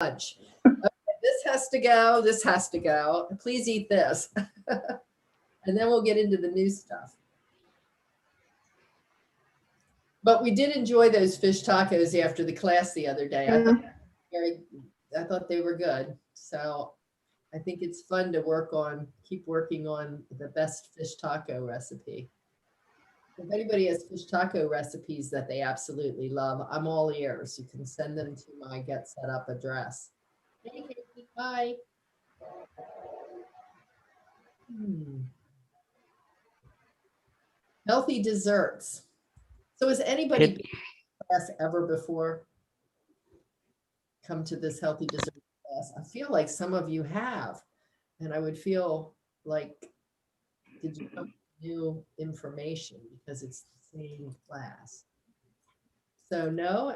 lunch. Okay, this has to go. This has to go. Please eat this. And then we'll get into the new stuff. But we did enjoy those fish tacos after the class the other day. I thought they were good. So I think it's fun to keep working on the best fish taco recipe. If anybody has fish taco recipes that they absolutely love, I'm all ears. You can send them to my Get Set Up address. Hey, Katie, bye. Healthy desserts. So has anybody been to class ever before? Come to this healthy dessert class? I feel like some of you have, and I would feel like, did you come with new information because it's the same class? So no,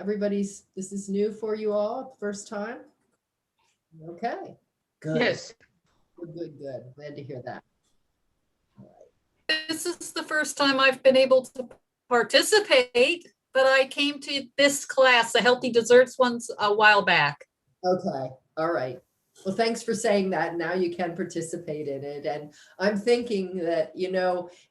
this is new for you all, first time? Okay, good. Yes. Good. Glad to hear that. This is the first time I've been able to participate, but I came to this class, the Healthy Desserts ones, a while back. Okay, all right. Well, thanks for saying that. Now you can participate in it. And I'm thinking that,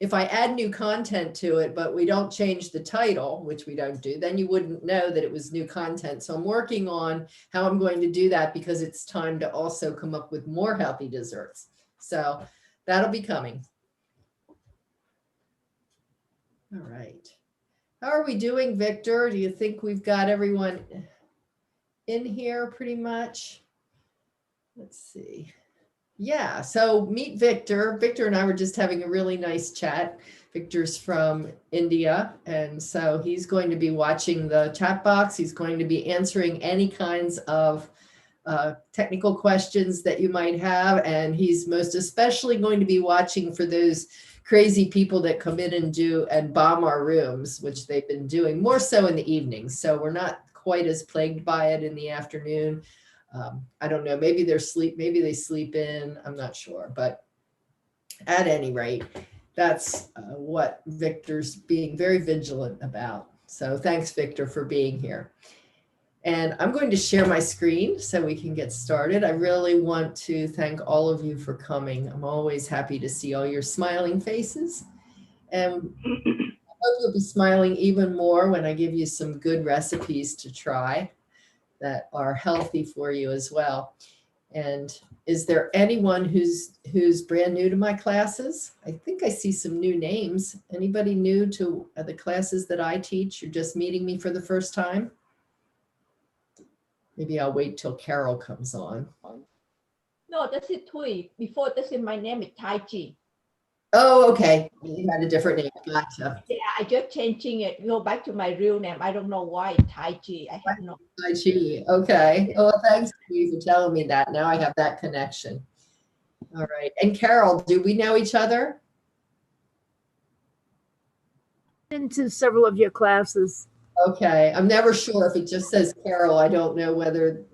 if I add new content to it, but we don't change the title, which we don't do, then you wouldn't know that it was new content. So I'm working on how I'm going to do that because it's time to also come up with more healthy desserts. So that'll be coming. All right. How are we doing, Victor? Do you think we've got everyone in here pretty much? Let's see. Yeah, so meet Victor. Victor and I were just having a really nice chat. Victor's from India, and so he's going to be watching the chat box. He's going to be answering any kinds of technical questions that you might have, and he's most especially going to be watching for those crazy people that come in and bomb our rooms, which they've been doing more so in the evenings. So we're not quite as plagued by it in the afternoon. I don't know, maybe they sleep in, I'm not sure, but at any rate, that's what Victor's being very vigilant about. So thanks, Victor, for being here. And I'm going to share my screen so we can get started. I really want to thank all of you for coming. I'm always happy to see all your smiling faces. And I hope you'll be smiling even more when I give you some good recipes to try that are healthy for you as well. And is there anyone who's brand new to my classes? I think I see some new names. Anybody new to the classes that I teach? You're just meeting me for the first time? Maybe I'll wait till Carol comes on. No, that's it, Tui. Before this, my name is Taiji. Oh, okay. You had a different name. Gotcha. Yeah, I just changing it. Go back to my real name. I don't know why Taiji. I have no. Taiji. Okay. Well, thanks to you for telling me that. Now I have that connection. All right. And Carol, do we know each other? Into several of your classes. Okay. I'm never sure if it just says Carol. I don't know whether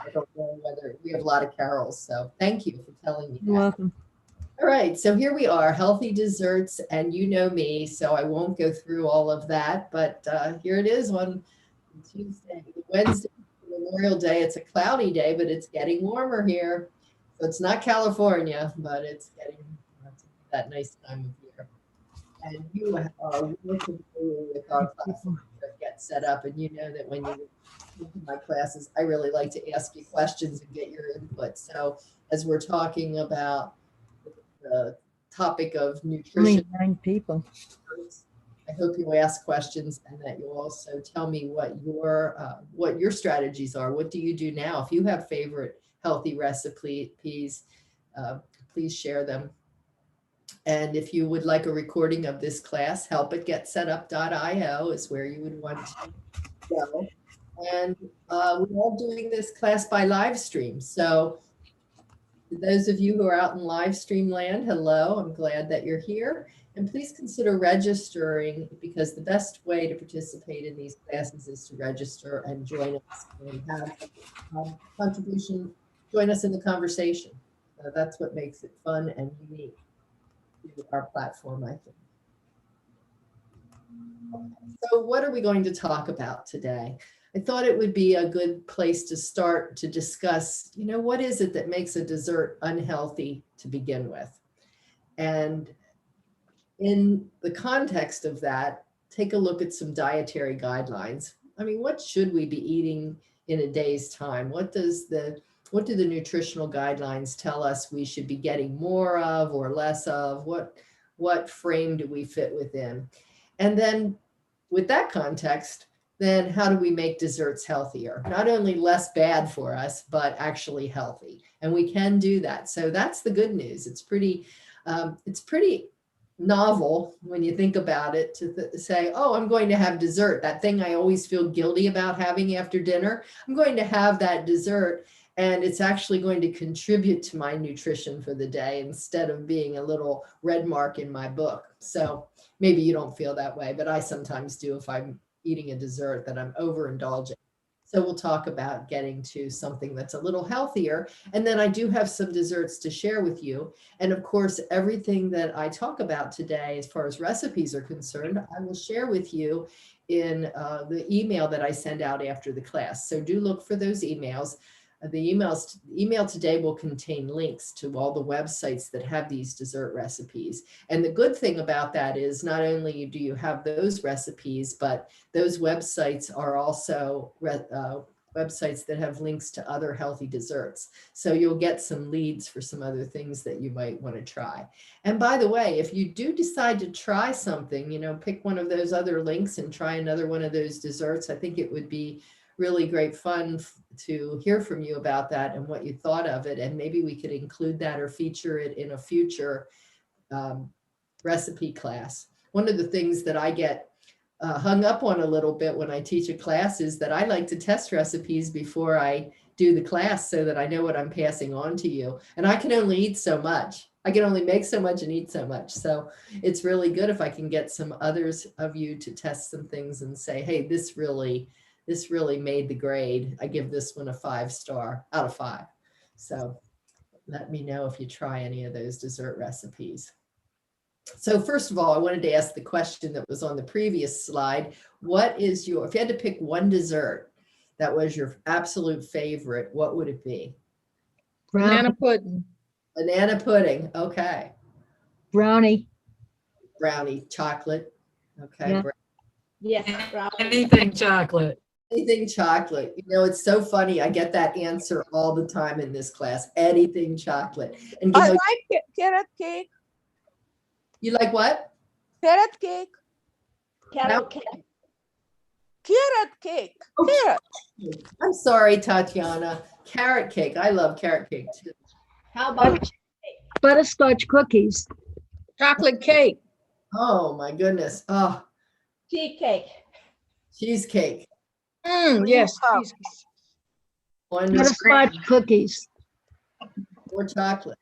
we have a lot of Carols. So thank you for telling me that. You're welcome. All right, so here we are, healthy desserts, and you know me, so I won't go through all of that, but here it is on Tuesday, Wednesday, Memorial Day. It's a cloudy day, but it's getting warmer here. So it's not California, but it's getting that nice time of year. And you are really familiar with our platform that Get Set Up, and you know that when you come to my classes, I really like to ask you questions and get your input. So as we're talking about the topic of nutrition. Only 9 people. I hope you ask questions and that you'll also tell me what your strategies are. What do you do now? If you have favorite healthy recipes, please share them. And if you would like a recording of this class, help@getsetup.io is where you would want to go. And we're all doing this class by live stream. So those of you who are out in live stream land, hello, I'm glad that you're here. And please consider registering because the best way to participate in these classes is to register and join us and have contribution, join us in the conversation. That's what makes it fun and unique to our platform, I think. Okay, so what are we going to talk about today? I thought it would be a good place to start to discuss, what is it that makes a dessert unhealthy to begin with? And in the context of that, take a look at some dietary guidelines. I mean, what should we be eating in a day's time? What do the nutritional guidelines tell us we should be getting more of or less of? What frame do we fit within? And then with that context, then how do we make desserts healthier? Not only less bad for us, but actually healthy. And we can do that. So that's the good news. It's pretty novel when you think about it to say, oh, I'm going to have dessert. That thing I always feel guilty about having after dinner. I'm going to have that dessert, and it's actually going to contribute to my nutrition for the day instead of being a little red mark in my book. So maybe you don't feel that way, but I sometimes do if I'm eating a dessert that I'm overindulging. So we'll talk about getting to something that's a little healthier. And then I do have some desserts to share with you. And of course, everything that I talk about today, as far as recipes are concerned, I will share with you in the email that I send out after the class. So do look for those emails. The email today will contain links to all the websites that have these dessert recipes. And the good thing about that is not only do you have those recipes, but those websites are also websites that have links to other healthy desserts. So you'll get some leads for some other things that you might want to try. And by the way, if you do decide to try something, pick one of those other links and try another one of those desserts, I think it would be really great fun to hear from you about that and what you thought of it. And maybe we could include that or feature it in a future recipe class. One of the things that I get hung up on a little bit when I teach a class is that I like to test recipes before I do the class so that I know what I'm passing on to you. And I can only eat so much. I can only make so much and eat so much. So it's really good if I can get some others of you to test some things and say, hey, this really made the grade. I give this one a 5-star out of 5. So let me know if you try any of those dessert recipes. So first of all, I wanted to ask the question that was on the previous slide. If you had to pick one dessert that was your absolute favorite, what would it be? Brownie. pudding. Banana pudding. Okay. Brownie. Brownie, chocolate. Okay. Yeah. Yes, brownie. Anything chocolate. Anything chocolate. It's so funny. I get that answer all the time in this class. Anything chocolate. And I like carrot cake. you like what? Carrot cake. Carrot cake. Carrot cake. Oh, Carrot. I'm sorry, Tatiana. Carrot cake. I love carrot cake too. How about Butterscotch cookies. Chocolate cake. Oh my goodness. Oh, tea cake? cheesecake. Yes. Wonderful. Butterscotch cookies. Or chocolate.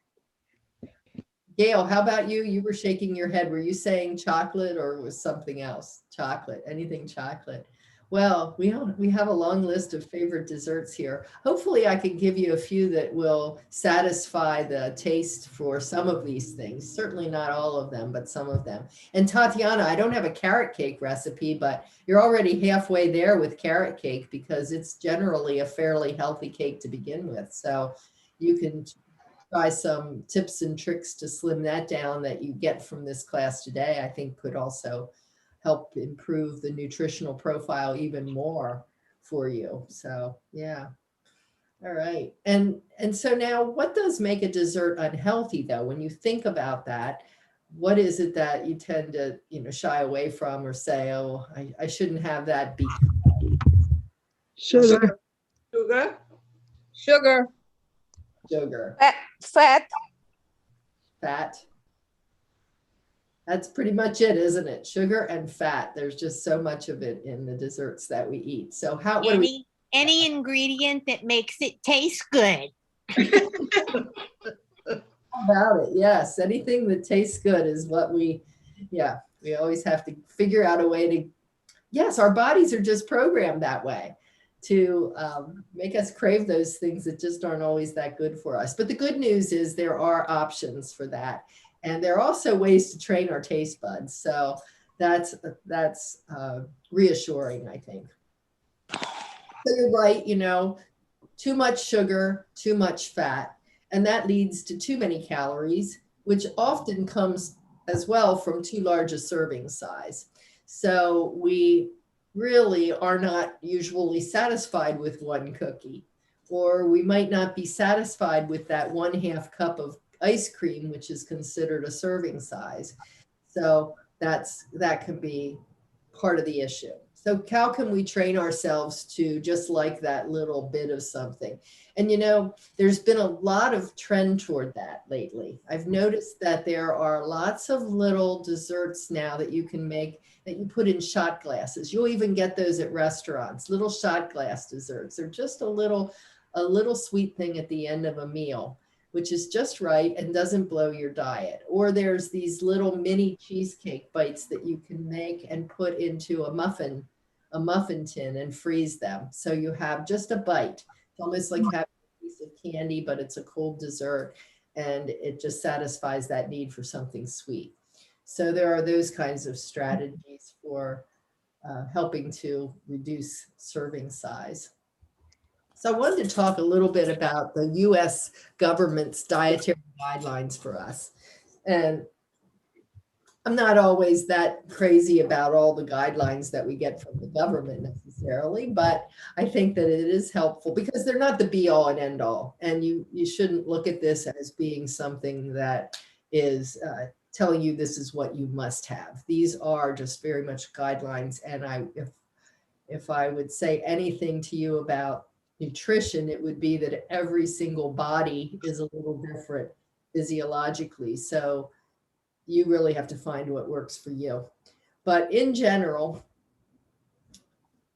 Gail, how about you? You were shaking your head. Were you saying chocolate or was something else? Chocolate, anything chocolate. Well, we have a long list of favorite desserts here. Hopefully I can give you a few that will satisfy the taste for some of these things. Certainly not all of them, but some of them. And Tatiana, I don't have a carrot cake recipe, but you're already halfway there with carrot cake because it's generally a fairly healthy cake to begin with. So you can try some tips and tricks to slim that down that you get from this class today. I think could also help improve the nutritional profile even more for you. So yeah. All right. And so now what does make a dessert unhealthy though? When you think about that, what is it that you tend to, shy away from or say, oh, I shouldn't have that Sugar. Sugar. Sugar. sugar, Fat. fat? That's pretty much it, isn't it? Sugar and fat. There's just so much of it in the desserts that we eat. So what do we? Any ingredient that makes it taste good. How about it? Yes, anything that tastes good is what we always have to figure out a way to, yes, our bodies are just programmed that way to make us crave those things that just aren't always that good for us. But the good news is there are options for that. And there are also ways to train our taste buds. So that's reassuring, I think. So you're right, too much sugar, too much fat, and that leads to too many calories, which often comes as well from too large a serving size. So we really are not usually satisfied with one cookie, or we might not be satisfied with that 1/2 cup of ice cream, which is considered a serving size. So that could be part of the issue. So how can we train ourselves to just like that little bit of something? And there's been a lot of trend toward that lately. I've noticed that there are lots of little desserts now that you can make that you put in shot glasses. You'll even get those at restaurants, little shot glass desserts. They're just a little sweet thing at the end of a meal, which is just right and doesn't blow your diet. Or there's these little mini cheesecake bites that you can make and put into a muffin tin and freeze them. So you have just a bite. It's almost like having a piece of candy, but it's a cold dessert, and it just satisfies that need for something sweet. So there are those kinds of strategies for helping to reduce serving size. So I wanted to talk a little bit about the US government's dietary guidelines for us. And I'm not always that crazy about all the guidelines that we get from the government necessarily, but I think that it is helpful because they're not the be all and end all. And you shouldn't look at this as being something that is telling you this is what you must have. These are just very much guidelines. And if I would say anything to you about nutrition, it would be that every single body is a little different physiologically. So you really have to find what works for you. But in general,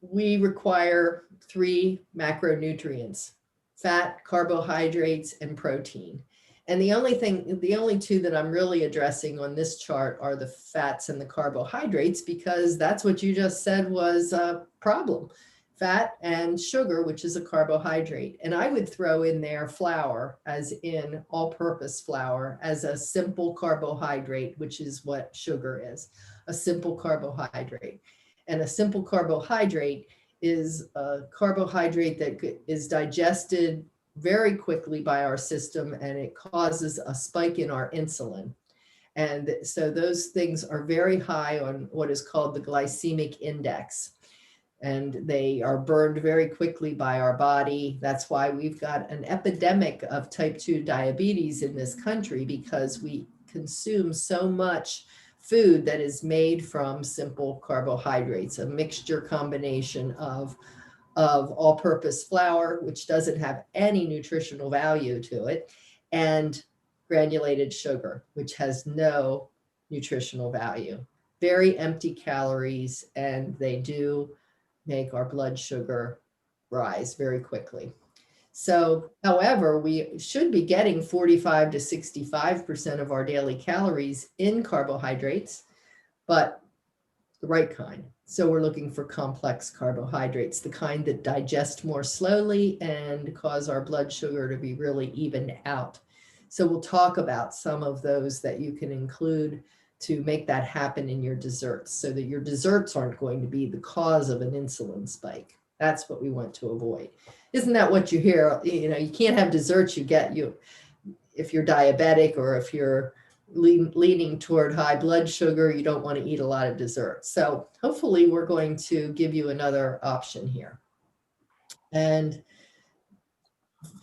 we require 3 macronutrients: fat, carbohydrates, and protein. And the only 2 that I'm really addressing on this chart are the fats and the carbohydrates, because that's what you just said was a problem. Fat and sugar, which is a carbohydrate. And I would throw in there flour, as in all-purpose flour, as a simple carbohydrate, which is what sugar is, a simple carbohydrate. And a simple carbohydrate is a carbohydrate that is digested very quickly by our system, and it causes a spike in our insulin. And so those things are very high on what is called the glycemic index. And they are burned very quickly by our body. That's why we've got an epidemic of type 2 diabetes in this country, because we consume so much food that is made from simple carbohydrates, a mixture combination of all-purpose flour, which doesn't have any nutritional value to it, and granulated sugar, which has no nutritional value. Very empty calories, and they do make our blood sugar rise very quickly. So, however, we should be getting 45 to 65% of our daily calories in carbohydrates, but the right kind. So we're looking for complex carbohydrates, the kind that digest more slowly and cause our blood sugar to be really evened out. So we'll talk about some of those that you can include to make that happen in your desserts, so that your desserts aren't going to be the cause of an insulin spike. That's what we want to avoid. Isn't that what you hear? You can't have desserts if you're diabetic, or if you're leaning toward high blood sugar, you don't want to eat a lot of dessert. So hopefully we're going to give you another option here. And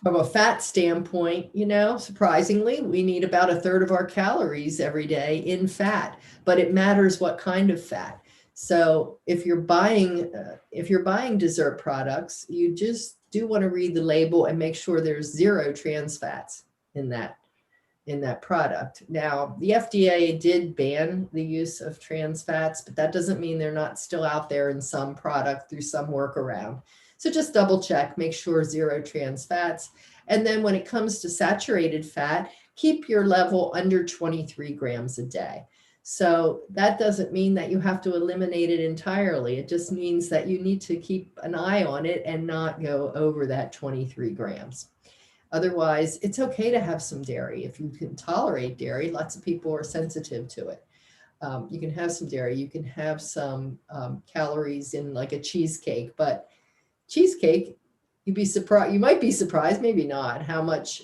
from a fat standpoint, surprisingly, we need about 1/3 of our calories every day in fat, but it matters what kind of fat. So if you're buying dessert products, you just do want to read the label and make sure there's 0 trans fats in that product. Now, the FDA did ban the use of trans fats, but that doesn't mean they're not still out there in some product through some workaround. So just double check, make sure 0 trans fats. And then when it comes to saturated fat, keep your level under 23 grams a day. So that doesn't mean that you have to eliminate it entirely. It just means that you need to keep an eye on it and not go over that 23 grams. Otherwise, it's okay to have some dairy. If you can tolerate dairy, lots of people are sensitive to it. You can have some dairy, you can have some calories in like a cheesecake, but cheesecake, you'd be surprised, you might be surprised, maybe not, how much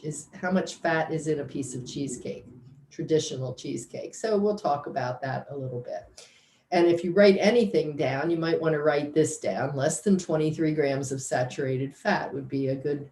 fat is in a piece of cheesecake, traditional cheesecake. So we'll talk about that a little bit. And if you write anything down, you might want to write this down. Less than 23 grams of saturated fat would be a good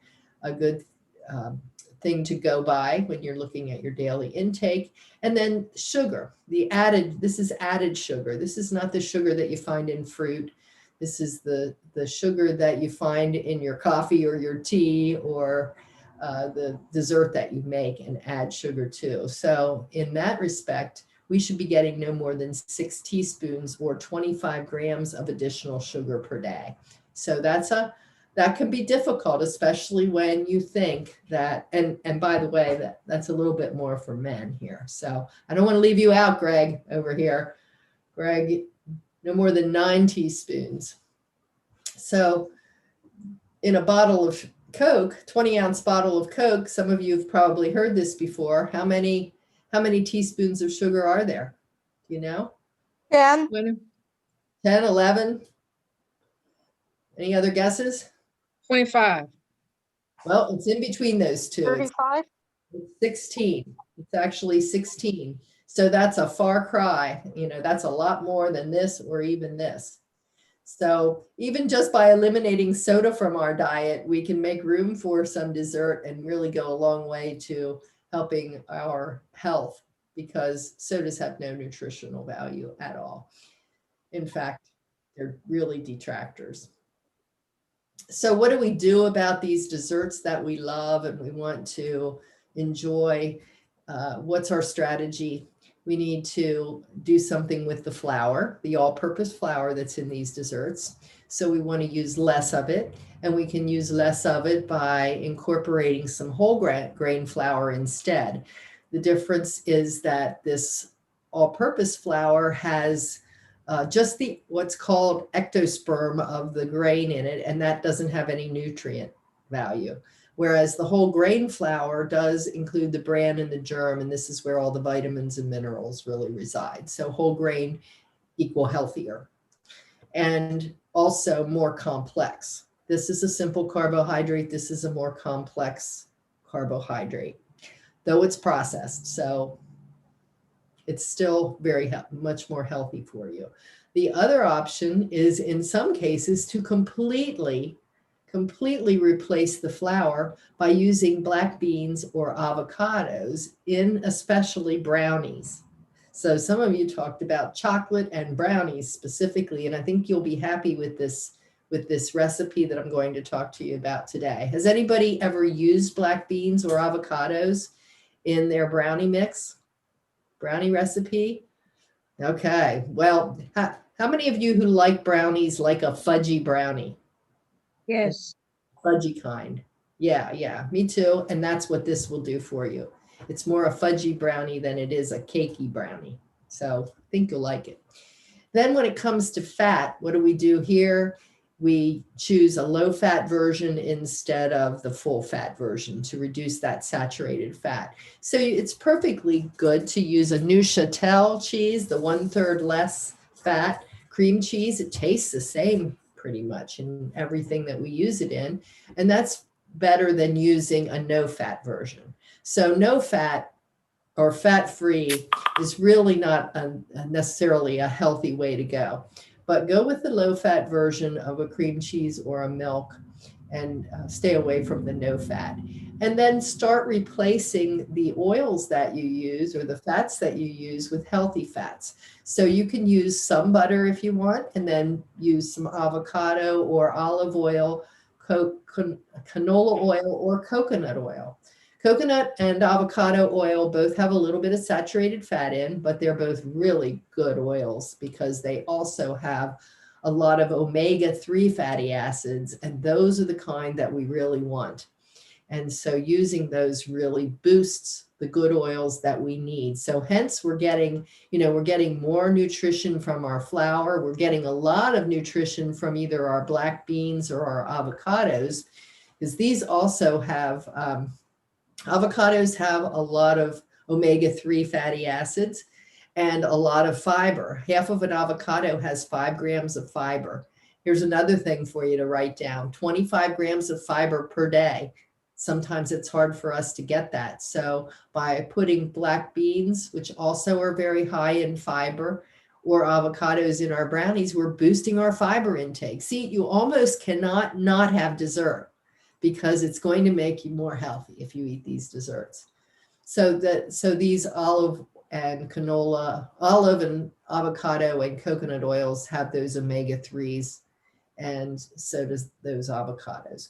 thing to go by when you're looking at your daily intake. And then sugar, this is added sugar. This is not the sugar that you find in fruit. This is the sugar that you find in your coffee or your tea or the dessert that you make and add sugar to. So in that respect, we should be getting no more than 6 teaspoons or 25 grams of additional sugar per day. So that can be difficult, especially when you think that, and by the way, that's a little bit more for men here. So I don't want to leave you out, Greg, over here. Greg, no more than 9 teaspoons. So in a bottle of Coke, 20-ounce bottle of Coke, some of you have probably heard this before. How many teaspoons of sugar are there? Do you know? 10. 10, 11? Any other guesses? 25. Well, it's in between those two. It's 35? 16. It's actually 16. So that's a far cry. You know, that's a lot more than this or even this. So even just by eliminating soda from our diet, we can make room for some dessert and really go a long way to helping our health, because sodas have no nutritional value at all. In fact, they're really detractors. So what do we do about these desserts that we love and we want to enjoy? What's our strategy? We need to do something with the flour, the all-purpose flour that's in these desserts. So we want to use less of it, and we can use less of it by incorporating some whole grain flour instead. The difference is that this all-purpose flour has just what's called ectosperm of the grain in it, and that doesn't have any nutrient value. Whereas the whole grain flour does include the bran and the germ, and this is where all the vitamins and minerals really reside. So whole grain equal healthier and also more complex. This is a simple carbohydrate. This is a more complex carbohydrate, though it's processed. So it's still very much more healthy for you. The other option is in some cases to completely replace the flour by using black beans or avocados in especially brownies. So some of you talked about chocolate and brownies specifically, and I think you'll be happy with this recipe that I'm going to talk to you about today. Has anybody ever used black beans or avocados in their brownie mix? Brownie recipe? Okay, well, how many of you who like brownies like a fudgy brownie? Yes. Fudgy kind. Yeah, me too. And that's what this will do for you. It's more a fudgy brownie than it is a cakey brownie. So I think you'll like it. Then when it comes to fat, what do we do here? We choose a low fat version instead of the full fat version to reduce that saturated fat. So it's perfectly good to use a Neuchâtel cheese, the 1/3 less fat cream cheese. It tastes the same pretty much in everything that we use it in. And that's better than using a no fat version. So no fat or fat-free is really not necessarily a healthy way to go. But go with the low-fat version of a cream cheese or a milk and stay away from the no fat. And then start replacing the oils that you use or the fats that you use with healthy fats. So you can use some butter if you want, and then use some avocado or olive oil, canola oil, or coconut oil. Coconut and avocado oil both have a little bit of saturated fat in, but they're both really good oils because they also have a lot of omega-3 fatty acids, and those are the kind that we really want. And so using those really boosts the good oils that we need. So hence we're getting more nutrition from our flour. We're getting a lot of nutrition from either our black beans or our avocados, because these also have avocados have a lot of omega-3 fatty acids and a lot of fiber. Half of an avocado has 5 grams of fiber. Here's another thing for you to write down: 25 grams of fiber per day. Sometimes it's hard for us to get that. So by putting black beans, which also are very high in fiber, or avocados in our brownies, we're boosting our fiber intake. See, you almost cannot not have dessert because it's going to make you more healthy if you eat these desserts. So these olive and avocado and coconut oils have those omega-3s, and so does those avocados.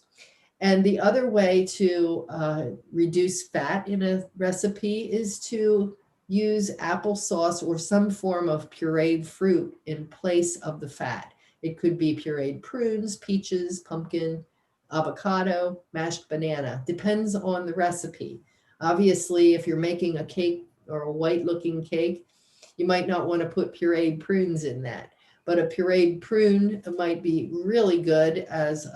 And the other way to reduce fat in a recipe is to use applesauce or some form of pureed fruit in place of the fat. It could be pureed prunes, peaches, pumpkin, avocado, mashed banana. Depends on the recipe. Obviously, if you're making a cake or a white looking cake, you might not want to put pureed prunes in that. But a pureed prune might be really good as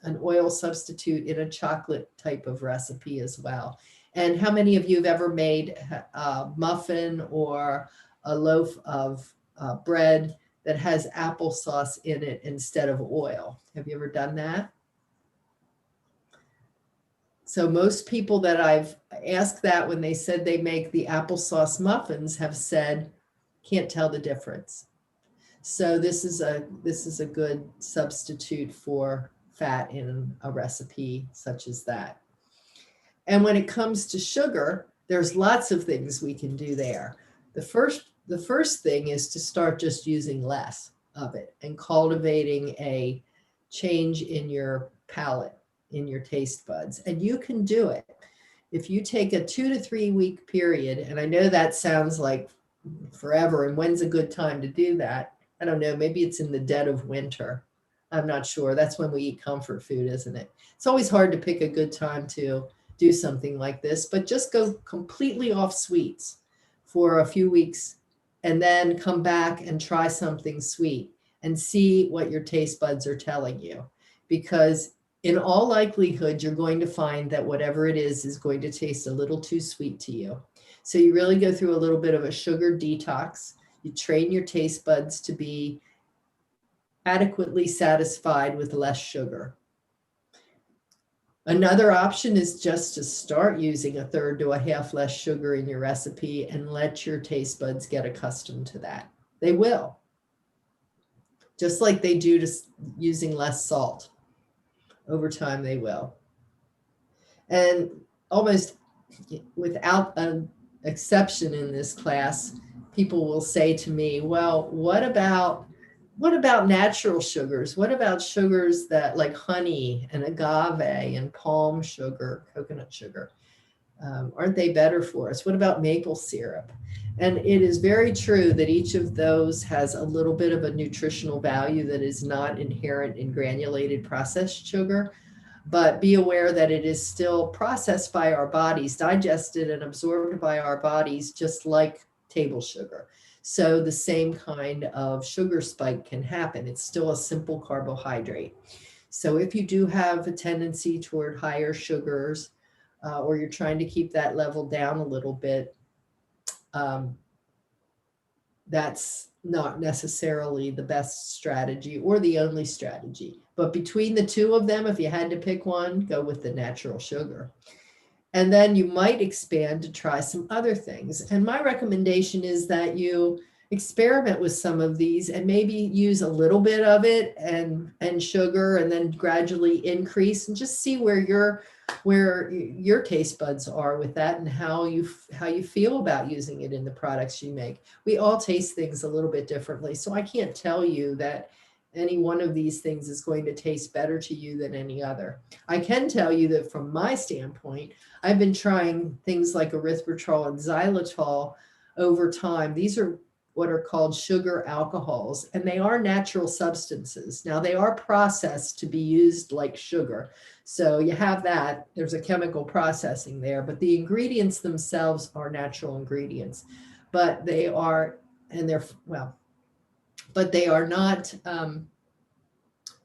an oil substitute in a chocolate type of recipe as well. And how many of you have ever made a muffin or a loaf of bread that has applesauce in it instead of oil? Have you ever done that? So most people that I've asked that when they said they make the applesauce muffins have said, can't tell the difference. So this is a good substitute for fat in a recipe such as that. And when it comes to sugar, there's lots of things we can do there. The first thing is to start just using less of it and cultivating a change in your palate, in your taste buds. And you can do it. If you take a 2 to 3 week period, and I know that sounds like forever, and when's a good time to do that? I don't know, maybe it's in the dead of winter. I'm not sure. That's when we eat comfort food, isn't it? It's always hard to pick a good time to do something like this, but just go completely off sweets for a few weeks and then come back and try something sweet and see what your taste buds are telling you. Because in all likelihood, you're going to find that whatever it is going to taste a little too sweet to you. So you really go through a little bit of a sugar detox. You train your taste buds to be adequately satisfied with less sugar. Another option is just to start using 1/3 to 1/2 less sugar in your recipe and let your taste buds get accustomed to that. They will. Just like they do to using less salt. Over time, they will. And almost without an exception in this class, people will say to me, well, what about natural sugars? What about sugars that like honey and agave and palm sugar, coconut sugar? Aren't they better for us? What about maple syrup? And it is very true that each of those has a little bit of a nutritional value that is not inherent in granulated processed sugar. But be aware that it is still processed by our bodies, digested and absorbed by our bodies, just like table sugar. So the same kind of sugar spike can happen. It's still a simple carbohydrate. So if you do have a tendency toward higher sugars, or you're trying to keep that level down a little bit, that's not necessarily the best strategy or the only strategy. But between the two of them, if you had to pick one, go with the natural sugar. And then you might expand to try some other things. And my recommendation is that you experiment with some of these and maybe use a little bit of it and sugar, and then gradually increase and just see where your taste buds are with that and how you feel about using it in the products you make. We all taste things a little bit differently. So I can't tell you that any one of these things is going to taste better to you than any other. I can tell you that from my standpoint, I've been trying things like erythritol and xylitol over time. These are what are called sugar alcohols, and they are natural substances. Now, they are processed to be used like sugar. So you have that, there's a chemical processing there, but the ingredients themselves are natural ingredients. But they are, but they are not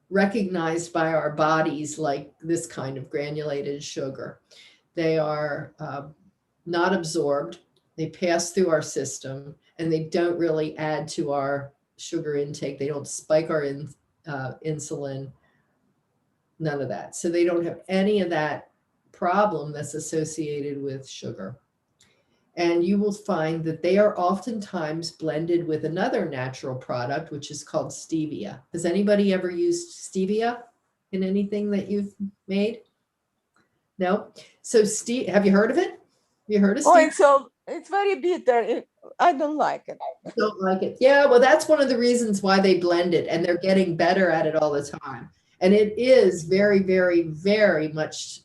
recognized by our bodies like this kind of granulated sugar. They are not absorbed, they pass through our system, and they don't really add to our sugar intake. They don't spike our insulin, none of that. So they don't have any of that problem that's associated with sugar. And you will find that they are oftentimes blended with another natural product, which is called stevia. Has anybody ever used stevia in anything that you've made? No? So have you heard of it? Have you heard of stevia? It's very bitter. I don't like it. Don't like it. Yeah, well, that's one of the reasons why they blend it, and they're getting better at it all the time. And it is very, very, very much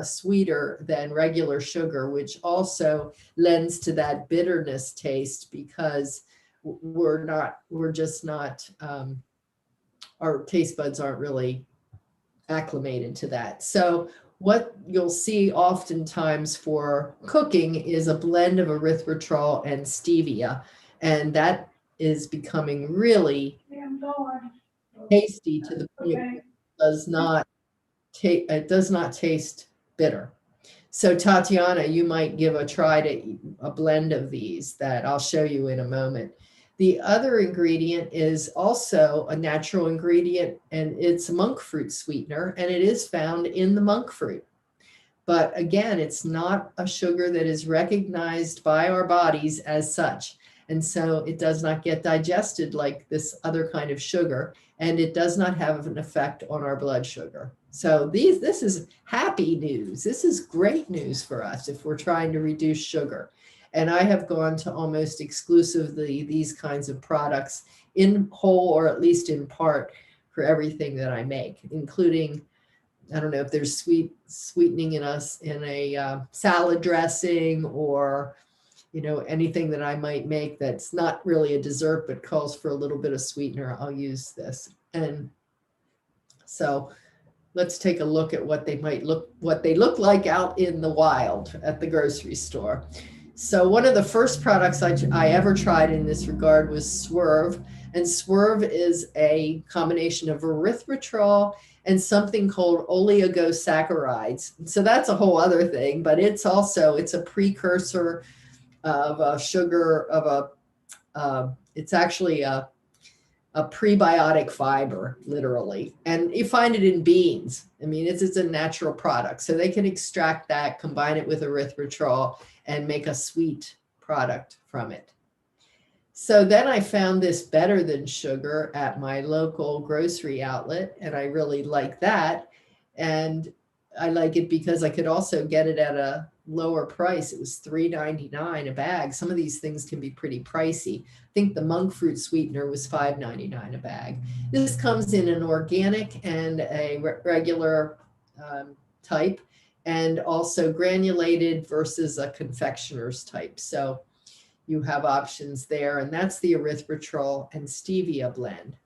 sweeter than regular sugar, which also lends to that bitterness taste because we're just not, our taste buds aren't really acclimated to that. So what you'll see oftentimes for cooking is a blend of erythritol and stevia, and that is becoming really tasty to the point where it does not taste bitter. So Tatiana, you might give a try to a blend of these that I'll show you in a moment. The other ingredient is also a natural ingredient, and it's monk fruit sweetener, and it is found in the monk fruit. But again, it's not a sugar that is recognized by our bodies as such. And so it does not get digested like this other kind of sugar, and it does not have an effect on our blood sugar. So this is happy news. This is great news for us if we're trying to reduce sugar. And I have gone to almost exclusively these kinds of products in whole or at least in part for everything that I make, including, I don't know if there's sweetening in a salad dressing or, you know, anything that I might make that's not really a dessert but calls for a little bit of sweetener, I'll use this. And so let's take a look at what they look like out in the wild at the grocery store. So one of the first products I ever tried in this regard was Swerve. And Swerve is a combination of erythritol and something called oligosaccharides. So that's a whole other thing, but it's a precursor of a sugar, it's actually a prebiotic fiber, literally. And you find it in beans. I mean, it's a natural product. So they can extract that, combine it with erythritol, and make a sweet product from it. So then I found this better than sugar at my local grocery outlet, and I really like that. And I like it because I could also get it at a lower price. It was $3.99 a bag. Some of these things can be pretty pricey. I think the monk fruit sweetener was $5.99 a bag. This comes in an organic and a regular type, and also granulated versus a confectioner's type. So you have options there, and that's the erythritol and stevia blend.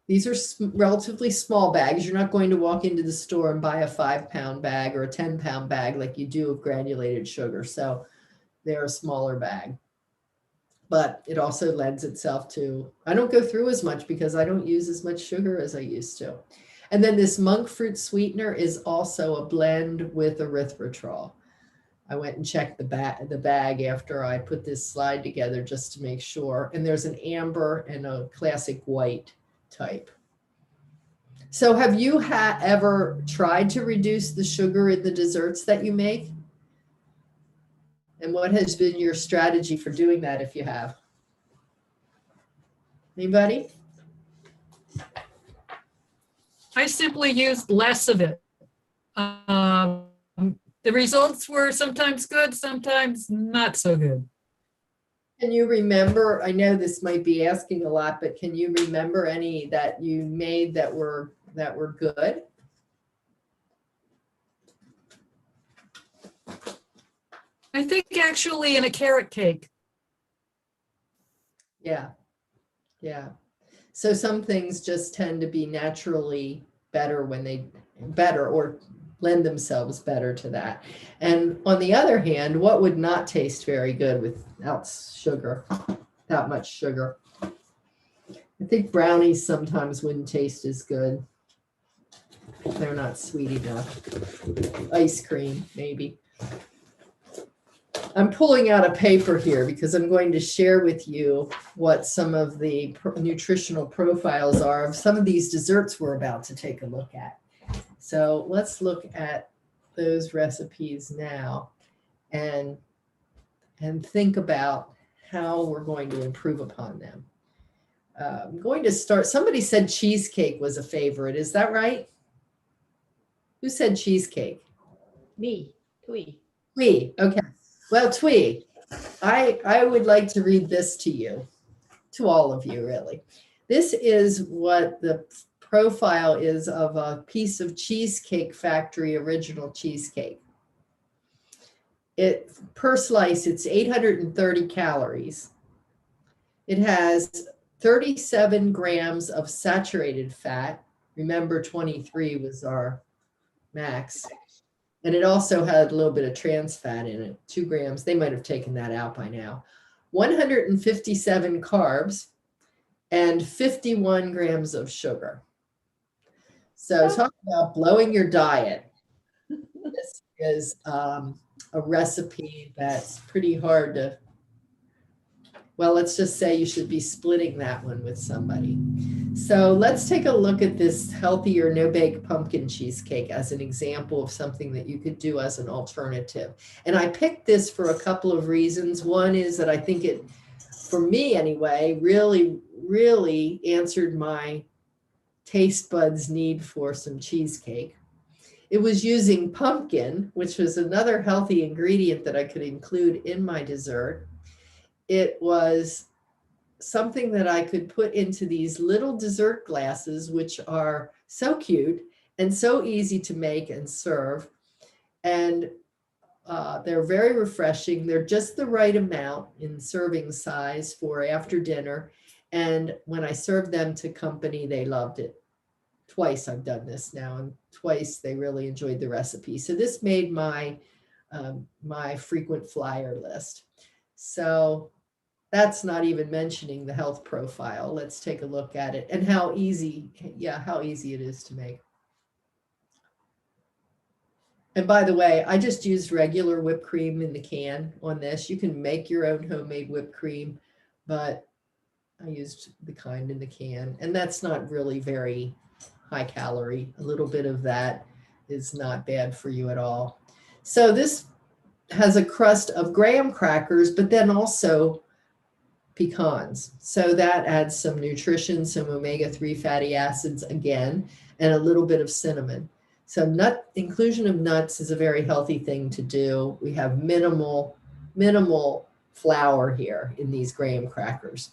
These are relatively small bags. You're not going to walk into the store and buy a 5-pound bag or a 10-pound bag like you do of granulated sugar. So they're a smaller bag. But it also lends itself to, I don't go through as much because I don't use as much sugar as I used to. And then this monk fruit sweetener is also a blend with erythritol. I went and checked the bag after I put this slide together just to make sure. And there's an amber and a classic white type. So have you ever tried to reduce the sugar in the desserts that you make? And what has been your strategy for doing that if you have? Anybody? I simply used less of it. The results were sometimes good, sometimes not so good. Can you remember, I know this might be asking a lot, but can you remember any that you made that were good? I think actually in a carrot cake. Yeah. Yeah. So some things just tend to be naturally better when they or lend themselves better to that. And on the other hand, what would not taste very good without sugar, that much sugar? I think brownies sometimes wouldn't taste as good. They're not sweet enough. Ice cream, maybe. I'm pulling out a paper here because I'm going to share with you what some of the nutritional profiles are of some of these desserts we're about to take a look at. So let's look at those recipes now and think about how we're going to improve upon them. I'm going to start. Somebody said cheesecake was a favorite. Is that right? Who said cheesecake? Me, Tui. Twee. Okay. Well, Twee, I would like to read this to you, to all of you, really. This is what the profile is of a piece of Cheesecake Factory original cheesecake. It per slice, it's 830 calories. It has 37 grams of saturated fat. Remember, 23 was our max. And it also had a little bit of trans fat in it, 2 grams. They might have taken that out by now. 157 carbs and 51 grams of sugar. So talk about blowing your diet. This is a recipe that's pretty hard to, well, let's just say you should be splitting that one with somebody. So let's take a look at this healthier no-bake pumpkin cheesecake as an example of something that you could do as an alternative. And I picked this for a couple of reasons. One is that I think it, for me anyway, really answered my taste buds' need for some cheesecake. It was using pumpkin, which was another healthy ingredient that I could include in my dessert. It was something that I could put into these little dessert glasses, which are so cute and so easy to make and serve. And they're very refreshing. They're just the right amount in serving size for after dinner. And when I served them to company, they loved it. Twice I've done this now, and twice they really enjoyed the recipe. So this made my my frequent flyer list. So that's not even mentioning the health profile. Let's take a look at it and how easy it is to make. And by the way, I just used regular whipped cream in the can on this. You can make your own homemade whipped cream, but I used the kind in the can, and that's not really very high calorie. A little bit of that is not bad for you at all. So this has a crust of graham crackers, but then also pecans. So that adds some nutrition, some omega-3 fatty acids again, and a little bit of cinnamon. So inclusion of nuts is a very healthy thing to do. We have minimal flour here in these graham crackers.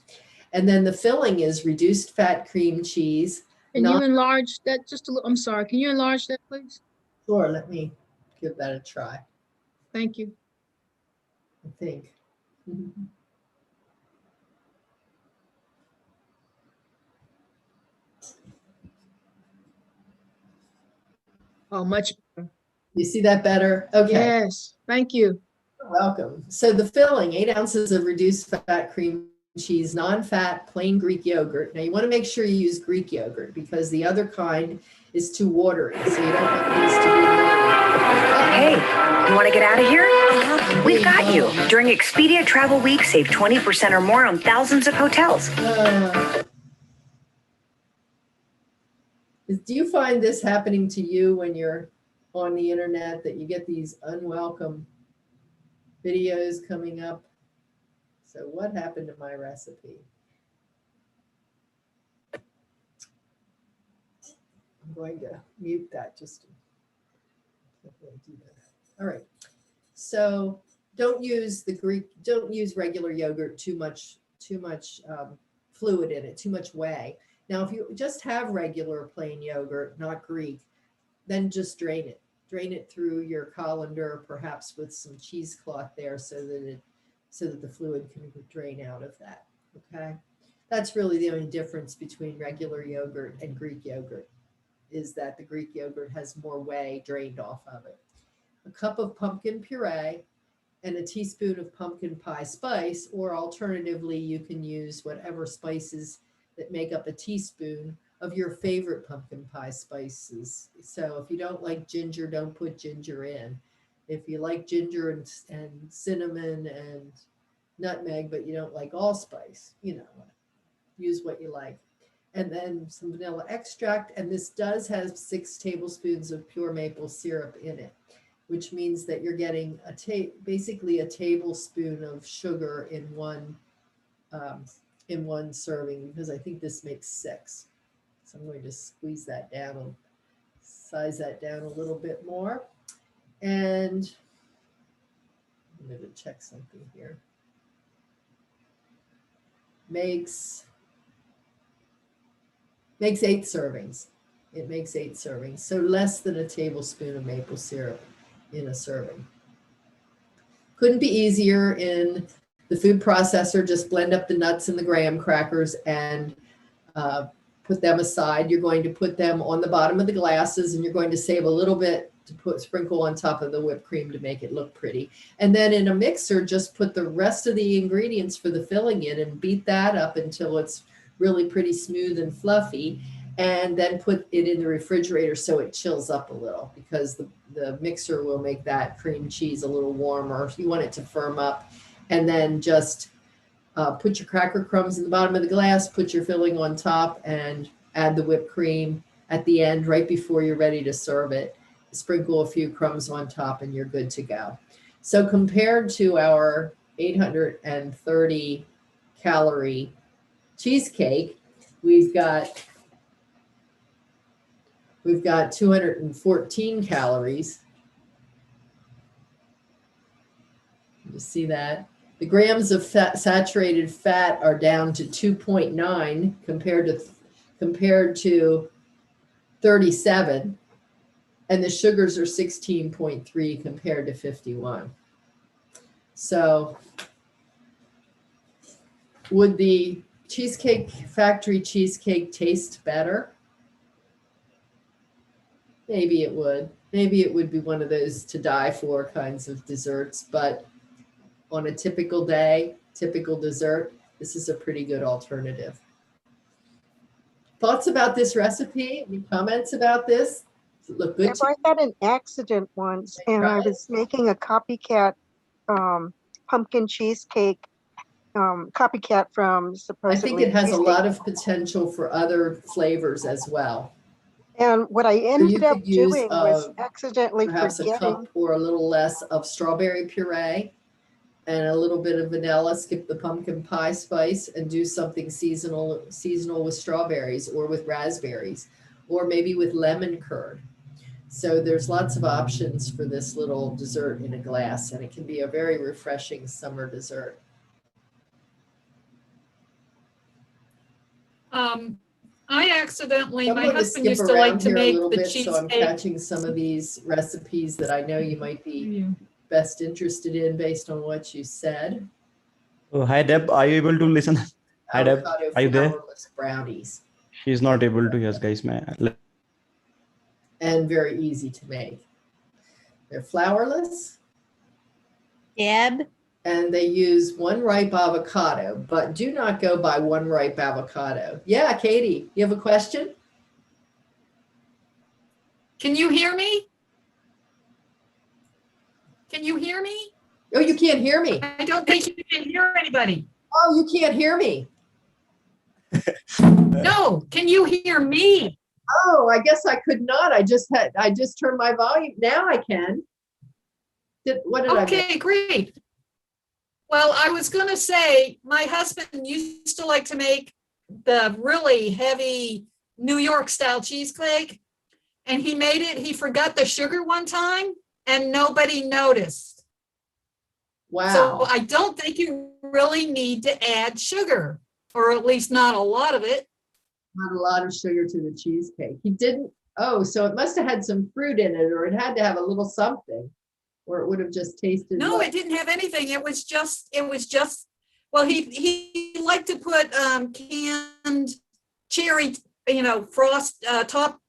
And then the filling is reduced fat cream cheese. Can you enlarge that just a little? I'm sorry. Can you enlarge that, please? Sure, let me give that a try. Thank you. I think. Oh, much better. You see that better? Okay. Yes, thank you. You're welcome. So the filling, 8 ounces of reduced fat cream cheese, non-fat, plain Greek yogurt. Now you want to make sure you use Greek yogurt because the other kind is too watery. So you don't want these to be Hey, you want to get out of here? We've got you. During Expedia Travel Week, save 20% or more on thousands of hotels. Do you find this happening to you when you're on the internet, that you get these unwelcome videos coming up? So what happened to my recipe? I'm going to mute that just to do that. All right. So don't use regular yogurt, too much fluid in it, too much whey. Now, if you just have regular plain yogurt, not Greek, then just drain it. Drain it through your colander, perhaps with some cheesecloth there so that the fluid can drain out of that, okay? That's really the only difference between regular yogurt and Greek yogurt, is that the Greek yogurt has more whey drained off of it. A cup of pumpkin puree and a teaspoon of pumpkin pie spice, or alternatively, you can use whatever spices that make up a teaspoon of your favorite pumpkin pie spices. So if you don't like ginger, don't put ginger in. If you like ginger and cinnamon and nutmeg, but you don't like allspice, use what you like. And then some vanilla extract. And this does have 6 tablespoons of pure maple syrup in it, which means that you're getting basically a tablespoon of sugar in one serving, because I think this makes 6. So I'm going to squeeze that down and size that down a little bit more. And I'm going to check something here. Makes 8 servings. It makes 8 servings. So less than a tablespoon of maple syrup in a serving. Couldn't be easier in the food processor. Just blend up the nuts and the graham crackers and put them aside. You're going to put them on the bottom of the glasses, and you're going to save a little bit to sprinkle on top of the whipped cream to make it look pretty. And then in a mixer, just put the rest of the ingredients for the filling in and beat that up until it's really pretty smooth and fluffy, and then put it in the refrigerator so it chills up a little, because the mixer will make that cream cheese a little warmer. You want it to firm up, and then just put your cracker crumbs in the bottom of the glass, put your filling on top, and add the whipped cream at the end right before you're ready to serve it. Sprinkle a few crumbs on top and you're good to go. So compared to our 830 calorie cheesecake, we've got 214 calories. You see that? The grams of saturated fat are down to 2.9 compared to 37. And the sugars are 16.3 compared to 51. So would the Cheesecake Factory cheesecake taste better? Maybe it would. Maybe it would be one of those to die for kinds of desserts, but on a typical day, typical dessert, this is a pretty good alternative. Thoughts about this recipe? Any comments about this? Does it look good to I had an accident once, and I was making a copycat pumpkin cheesecake, copycat from I supposedly. think it has a lot of potential for other flavors as well. And what I ended up use, doing was accidentally Perhaps a forgetting. cup or a little less of strawberry puree and a little bit of vanilla. Skip the pumpkin pie spice and do something seasonal with strawberries or with raspberries, or maybe with lemon curd. So there's lots of options for this little dessert in a glass, and it can be a very refreshing summer dessert. I accidentally, I'm my going to husband skip used to like around to here a make little the bit, so I'm cheesecake. catching some of these recipes that I know you might be best interested in based on what you said. Oh, hi Deb, are you able to listen? Hi Deb, Avocado are you there? flourless brownies, She's not able to. Yes, guys, and very easy to make. They're flourless, Deb, and they use 1 ripe avocado, but do not go by 1 ripe avocado. Yeah, Katie, you have a question? Can you hear me? Can you hear me? Oh, you can't hear me. I don't think you can hear anybody. Oh, you can't hear me. No, can you hear me? Oh, I guess I could not. I just turned my volume. Now I can. What did I miss? Okay, great. Well, I was going to say, my husband used to like to make the really heavy New York style cheesecake, and he made it. He forgot the sugar one time, and nobody noticed. Wow. So I don't think you really need to add sugar, or at least not a lot of it. Not a lot of sugar to the cheesecake. He didn't. Oh, so it must have had some fruit in it, or it had to have a little something, or it would have just tasted. No, like... it didn't have anything. It was just, well, he liked to put canned cherry, frost top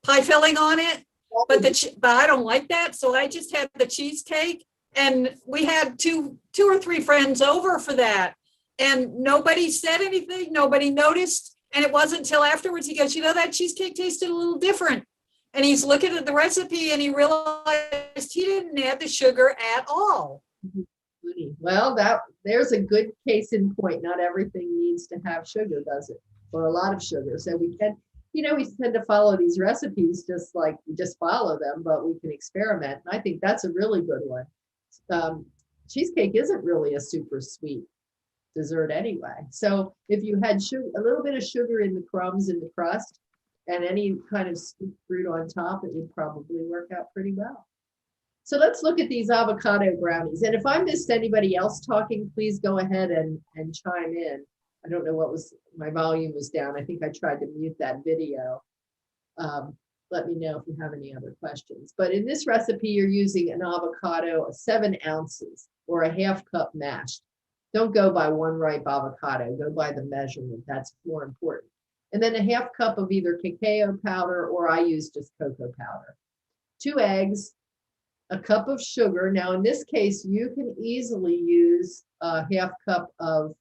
pie filling on it, but I don't like that. So I just had the cheesecake, and we had two or three friends over for that, and nobody said anything. Nobody noticed. And it wasn't until afterwards he goes, that cheesecake tasted a little different. And he's looking at the recipe and he realized he didn't add the sugar at all. Well, there's a good case in point. Not everything needs to have sugar, does it? Or a lot of sugar. So we can, we tend to follow these recipes just like we just follow them, but we can experiment. And I think that's a really good one. Cheesecake isn't really a super sweet dessert anyway. So if you had a little bit of sugar in the crumbs in the crust and any kind of sweet fruit on top, it would probably work out pretty well. So let's look at these avocado brownies. And if I missed anybody else talking, please go ahead and chime in. I don't know my volume was down. I think I tried to mute that video. Let me know if you have any other questions. But in this recipe, you're using an avocado, 7 ounces or a ½ cup mashed. Don't go by one ripe avocado, go by the measurement. That's more important. And then a ½ cup of either cacao powder, or I use just cocoa powder. 2 eggs, a cup of sugar. Now in this case, you can easily use a ½ cup of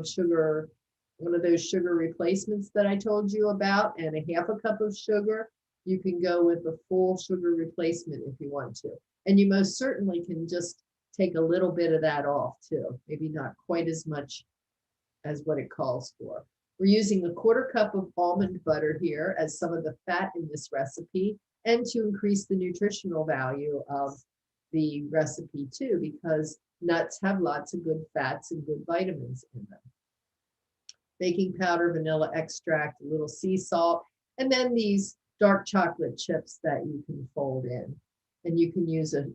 sugar, one of those sugar replacements that I told you about, and a ½ cup of sugar. You can go with a full sugar replacement if you want to. And you most certainly can just take a little bit of that off too. Maybe not quite as much as what it calls for. We're using a ½ cup of almond butter here as some of the fat in this recipe, and to increase the nutritional value of the recipe too, because nuts have lots of good fats and good vitamins in them. Baking powder, vanilla extract, a little sea salt, and then these dark chocolate chips that you can fold in. And you can use a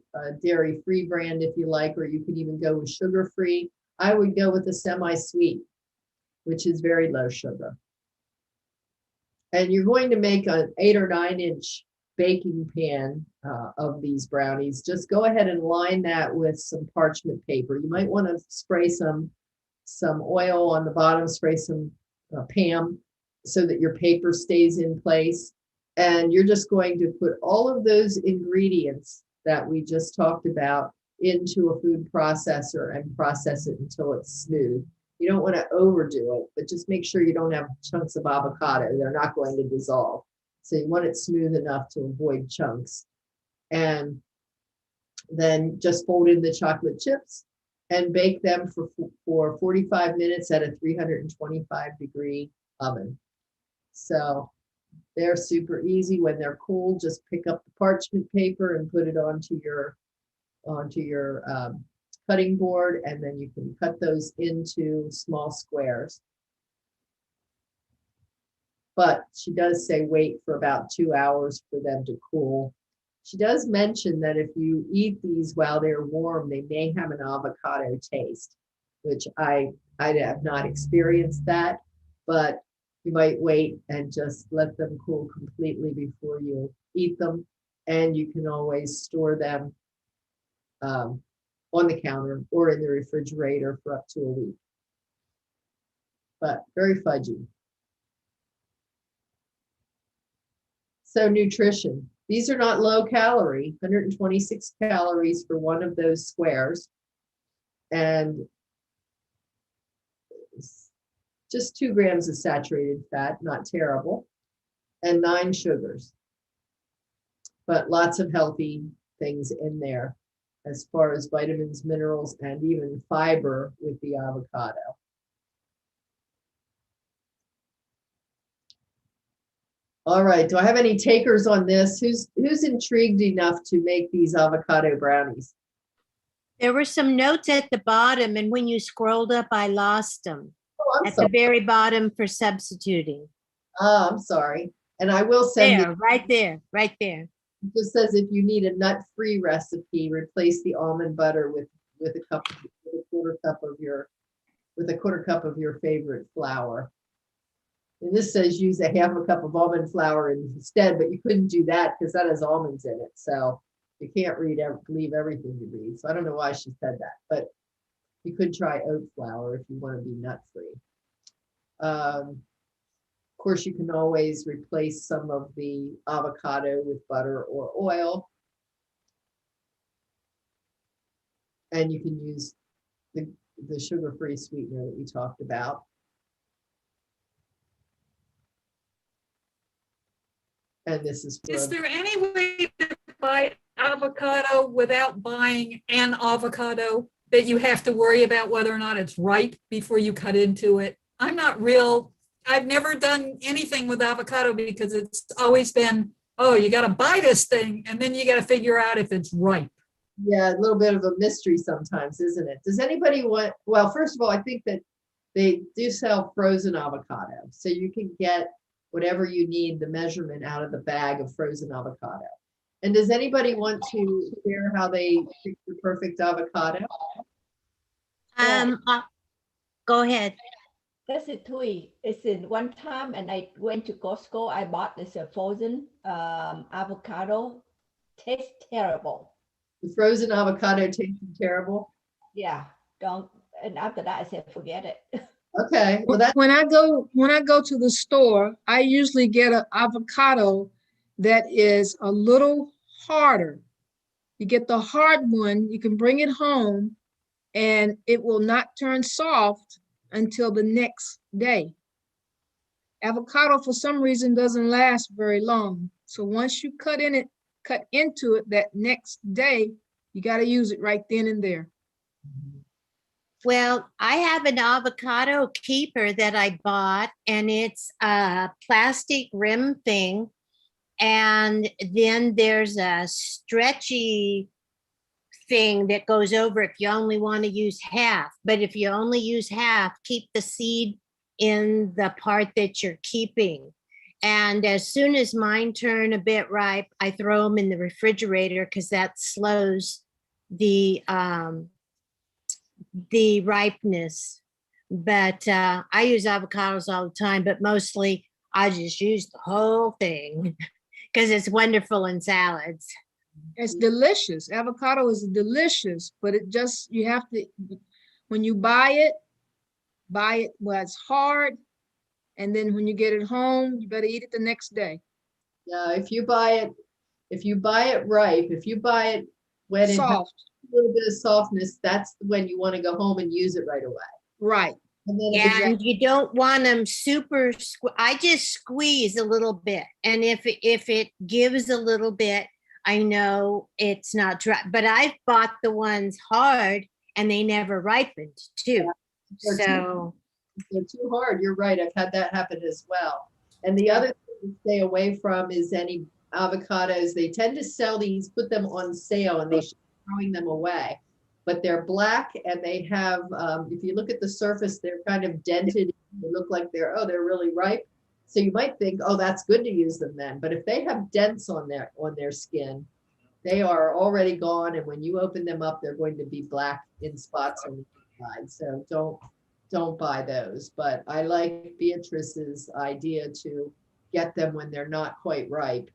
dairy-free brand if you like, or you could even go with sugar-free. I would go with a semi-sweet, which is very low sugar. And you're going to make an 8 or 9 inch baking pan of these brownies. Just go ahead and line that with some parchment paper. You might want to spray some oil on the bottom, spray some Pam so that your paper stays in place. And you're just going to put all of those ingredients that we just talked about into a food processor and process it until it's smooth. You don't want to overdo it, but just make sure you don't have chunks of avocado. They're not going to dissolve. So you want it smooth enough to avoid chunks. And then just fold in the chocolate chips and bake them for 45 minutes at a 325-degree oven. So they're super easy. When they're cool, just pick up the parchment paper and put it onto your cutting board, and then you can cut those into small squares. But she does say wait for about 2 hours for them to cool. She does mention that if you eat these while they're warm, they may have an avocado taste, which I have not experienced that, but you might wait and just let them cool completely before you eat them. And you can always store them on the counter or in the refrigerator for up to a week. But very fudgy. So nutrition. These are not low calorie, 126 calories for one of those squares. And just 2 grams of saturated fat, not terrible, and 9 sugars. But lots of healthy things in there as far as vitamins, minerals, and even fiber with the avocado. All right, do I have any takers on this? Who's intrigued enough to make these avocado brownies? There were some notes at the bottom, and when you scrolled up, I lost them. Oh, I'm At sorry. the very bottom for substituting. Oh, I'm sorry. And I will send you. There, right there, right there. It just says if you need a nut-free recipe, replace the almond butter with a quarter cup of your favorite flour. And this says use a ½ cup of almond flour instead, but you couldn't do that because that has almonds in it. So you can't leave everything you read. So I don't know why she said that, but you could try oat flour if you want to be nut-free. Of course, you can always replace some of the avocado with butter or oil. And you can use the sugar-free sweetener that we talked about. And this is Is for, there any way to buy avocado without buying an avocado that you have to worry about whether or not it's ripe before you cut into it? I've never done anything with avocado because it's always been, oh, you got to buy this thing and then you got to figure out if it's ripe. yeah, a little bit of a mystery sometimes, isn't it? Does anybody want, well, first of all, I think that they do sell frozen avocado. So you can get whatever you need, the measurement out of the bag of frozen avocado. And does anybody want to share how they pick the perfect avocado? Go ahead. That's it, Tui. It's in one time, and I went to Costco. I bought this frozen avocado. Tastes terrible. The frozen avocado tasting terrible. Yeah, don't. And after that, I said, forget it. Okay, well, that's When I go to the store, I usually get an avocado that is a little harder. You get the hard one, you can bring it home and it will not turn soft until the next day. Avocado for some reason doesn't last very long. So once you cut into it that next day, you got to use it right then and there. Well, I have an avocado keeper that I bought, and it's a plastic rim thing. And then there's a stretchy thing that goes over if you only want to use half. But if you only use half, keep the seed in the part that you're keeping. And as soon as mine turn a bit ripe, I throw them in the refrigerator because that slows the ripeness. But I use avocados all the time, but mostly I just use the whole thing because it's wonderful in salads. It's delicious. Avocado is delicious, but you have to, when you buy it while it's hard. And then when you get it home, you better eat it the next day. yeah, if you buy it ripe, if you buy it when it has Soft, a little bit of softness, that's when you want to go home and use it right away. right. And then if it's And you don't want them super, I just squeeze a little bit. And if it gives a little bit, I know it's not dry. But I've bought the ones hard and they never ripened too. They're too- So, they're too hard. You're right. I've had that happen as well. And the other thing to stay away from is any avocados. They tend to sell these, put them on sale, and they should be throwing them away. But they're black and they have, if you look at the surface, they're kind of dented. They look like they're really ripe. So you might think, oh, that's good to use them then. But if they have dents on their skin, they are already gone. And when you open them up, they're going to be black in spots on the inside. So don't buy those. But I like Beatrice's idea to get them when they're not quite ripe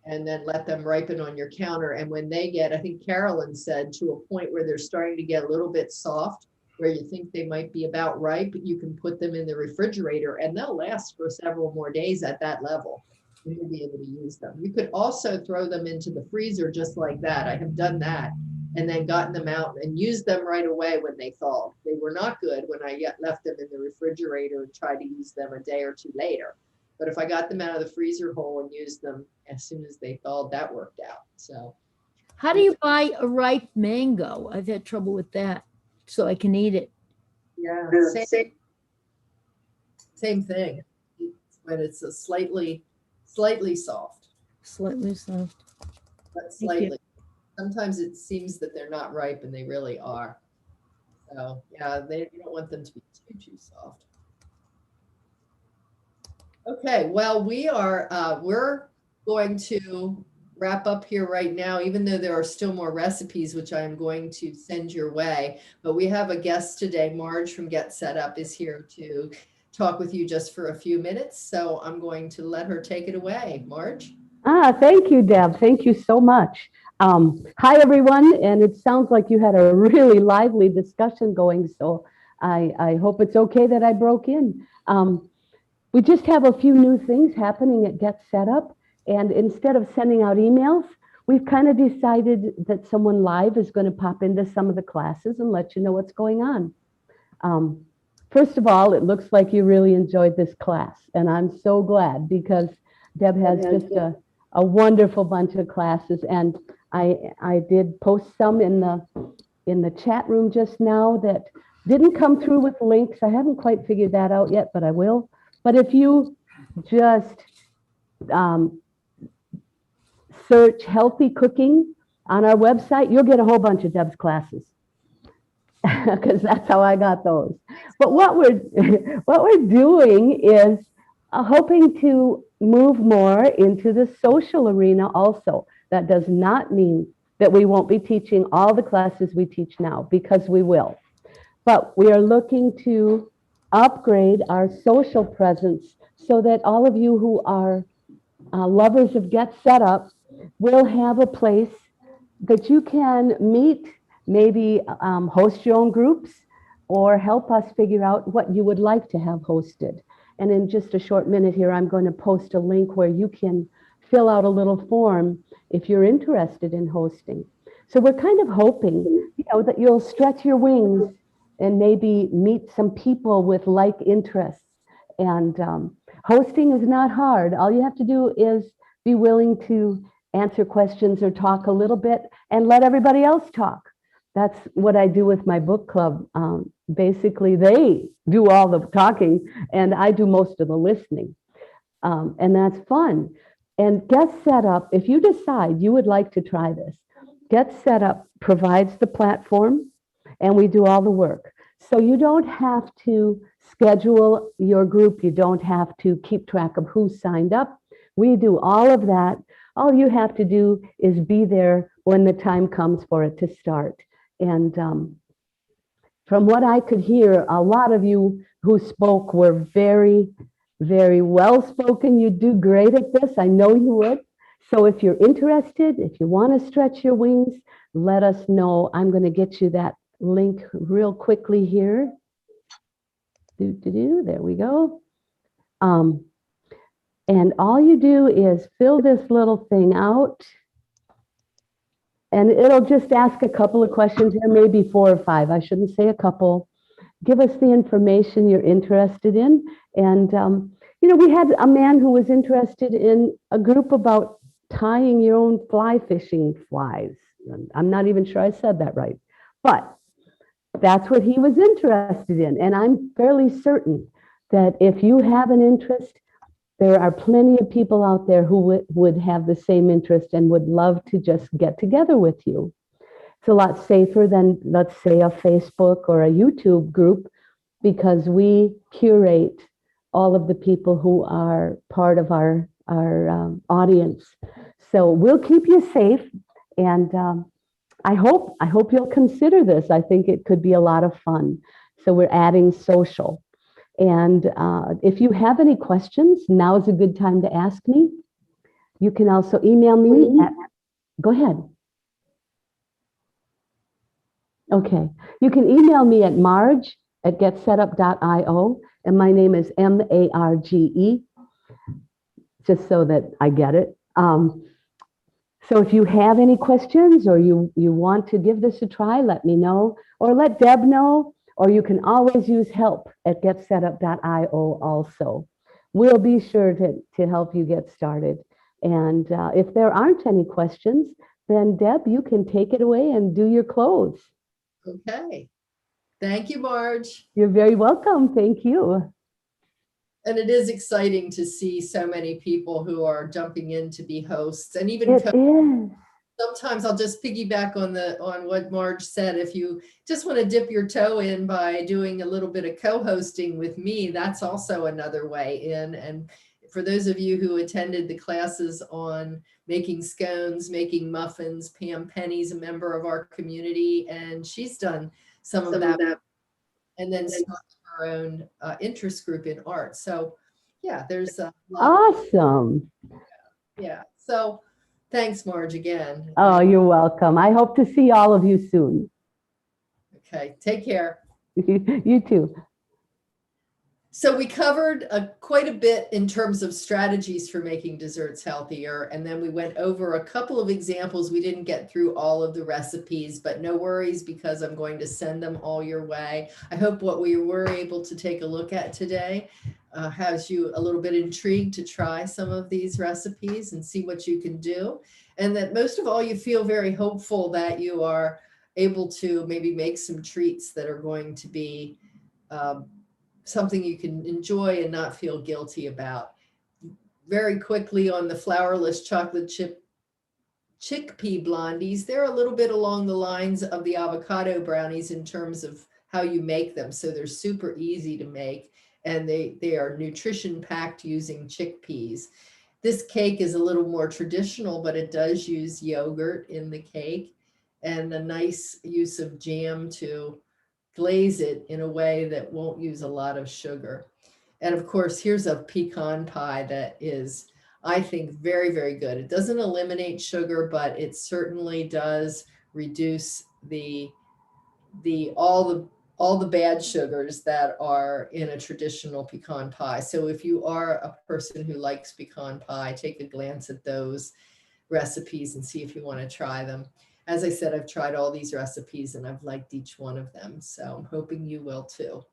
and then let them ripen on your counter. And when they get, I think Carolyn said, to a point where they're starting to get a little bit soft, where you think they might be about ripe, you can put them in the refrigerator and they'll last for several more days at that level. You'll be able to use them. You could also throw them into the freezer just like that. I have done that and then gotten them out and used them right away when they thawed. They were not good when I left them in the refrigerator and tried to use them a day or two later. But if I got them out of the freezer hole and used them as soon as they thawed, that worked out. So How do you buy a ripe mango? I've had trouble with that, so I can eat it. yeah, same thing. But it's a slightly soft, Slightly soft. but you. slightly. Sometimes it seems that they're not ripe and they really are. So yeah, you don't want them to be too soft. Okay, well, we're going to wrap up here right now, even though there are still more recipes, which I am going to send your way. But we have a guest today. Marge from Get Set Up is here to talk with you just for a few minutes. So I'm going to let her take it away. Marge? Thank you, Deb. Thank you so much. Hi, everyone. And it sounds like you had a really lively discussion going. So I hope it's okay that I broke in. We just have a few new things happening at Get Set Up. And instead of sending out emails, we've kind of decided that someone live is going to pop into some of the classes and let you know what's going on. First of all, it looks like you really enjoyed this class. And I'm so glad because Deb has just a wonderful bunch of classes, and I did post some in the chat room just now that didn't come through with links. I haven't quite figured that out yet, but I will. But if you just search healthy cooking on our website, you'll get a whole bunch of Deb's classes, because that's how I got those. But what we're doing is hoping to move more into the social arena also. That does not mean that we won't be teaching all the classes we teach now, because we will. But we are looking to upgrade our social presence so that all of you who are lovers of Get Set Up will have a place that you can meet, maybe host your own groups, or help us figure out what you would like to have hosted. And in just a short minute here, I'm going to post a link where you can fill out a little form if you're interested in hosting. So we're kind of hoping, that you'll stretch your wings and maybe meet some people with like interests. And hosting is not hard. All you have to do is be willing to answer questions or talk a little bit and let everybody else talk. That's what I do with my book club. Basically, they do all the talking and I do most of the listening. And that's fun. And Get Set Up, if you decide you would like to try this, Get Set Up provides the platform and we do all the work. So you don't have to schedule your group. You don't have to keep track of who signed up. We do all of that. All you have to do is be there when the time comes for it to start. And from what I could hear, a lot of you who spoke were very, very well spoken. You do great at this. I know you would. So if you're interested, if you want to stretch your wings, let us know. I'm going to get you that link real quickly here. There we go. And all you do is fill this little thing out. And it'll just ask a couple of questions. There may be 4 or 5. I shouldn't say a couple. Give us the information you're interested in. And, we had a man who was interested in a group about tying your own fly fishing flies. I'm not even sure I said that right. But that's what he was interested in. And I'm fairly certain that if you have an interest, there are plenty of people out there who would have the same interest and would love to just get together with you. It's a lot safer than, let's say, a Facebook or a YouTube group, because we curate all of the people who are part of our audience. So we'll keep you safe. And I hope you'll consider this. I think it could be a lot of fun. So we're adding social. And if you have any questions, now is a good time to ask me. You can also email me at, go ahead. Okay, you can email me at marge@getsetup.io, and my name is Marge, just so that I get it. So if you have any questions or you want to give this a try, let me know, or let Deb know. Or you can always use help@getsetup.io also. We'll be sure to help you get started. And if there aren't any questions, then Deb, you can take it away and do your close. Okay. Thank you, Marge. You're very welcome. Thank you. And it is exciting to see so many people who are jumping in to be hosts, and even It is. sometimes I'll just piggyback on what Marge said. If you just want to dip your toe in by doing a little bit of co-hosting with me, that's also another way in. And for those of you who attended the classes on making scones, making muffins, Pam Penny's a member of our community, and she's done some of that, and then started her own interest group in art. So yeah, there's a lot. Awesome. Yeah. So thanks, Marge, again. Oh, you're welcome. I hope to see all of you soon. Okay, take care. You too. So we covered quite a bit in terms of strategies for making desserts healthier. And then we went over a couple of examples. We didn't get through all of the recipes, but no worries, because I'm going to send them all your way. I hope what we were able to take a look at today has you a little bit intrigued to try some of these recipes and see what you can do. And that most of all, you feel very hopeful that you are able to maybe make some treats that are going to be something you can enjoy and not feel guilty about. Very quickly on the flourless chocolate chip chickpea blondies, they're a little bit along the lines of the avocado brownies in terms of how you make them. So they're super easy to make, and they are nutrition packed using chickpeas. This cake is a little more traditional, but it does use yogurt in the cake and a nice use of jam to glaze it in a way that won't use a lot of sugar. And of course, here's a pecan pie that is, I think, very, very good. It doesn't eliminate sugar, but it certainly does reduce all the bad sugars that are in a traditional pecan pie. So if you are a person who likes pecan pie, take a glance at those recipes and see if you want to try them. As I said, I've tried all these recipes and I've liked each one of them. So I'm hoping you will too.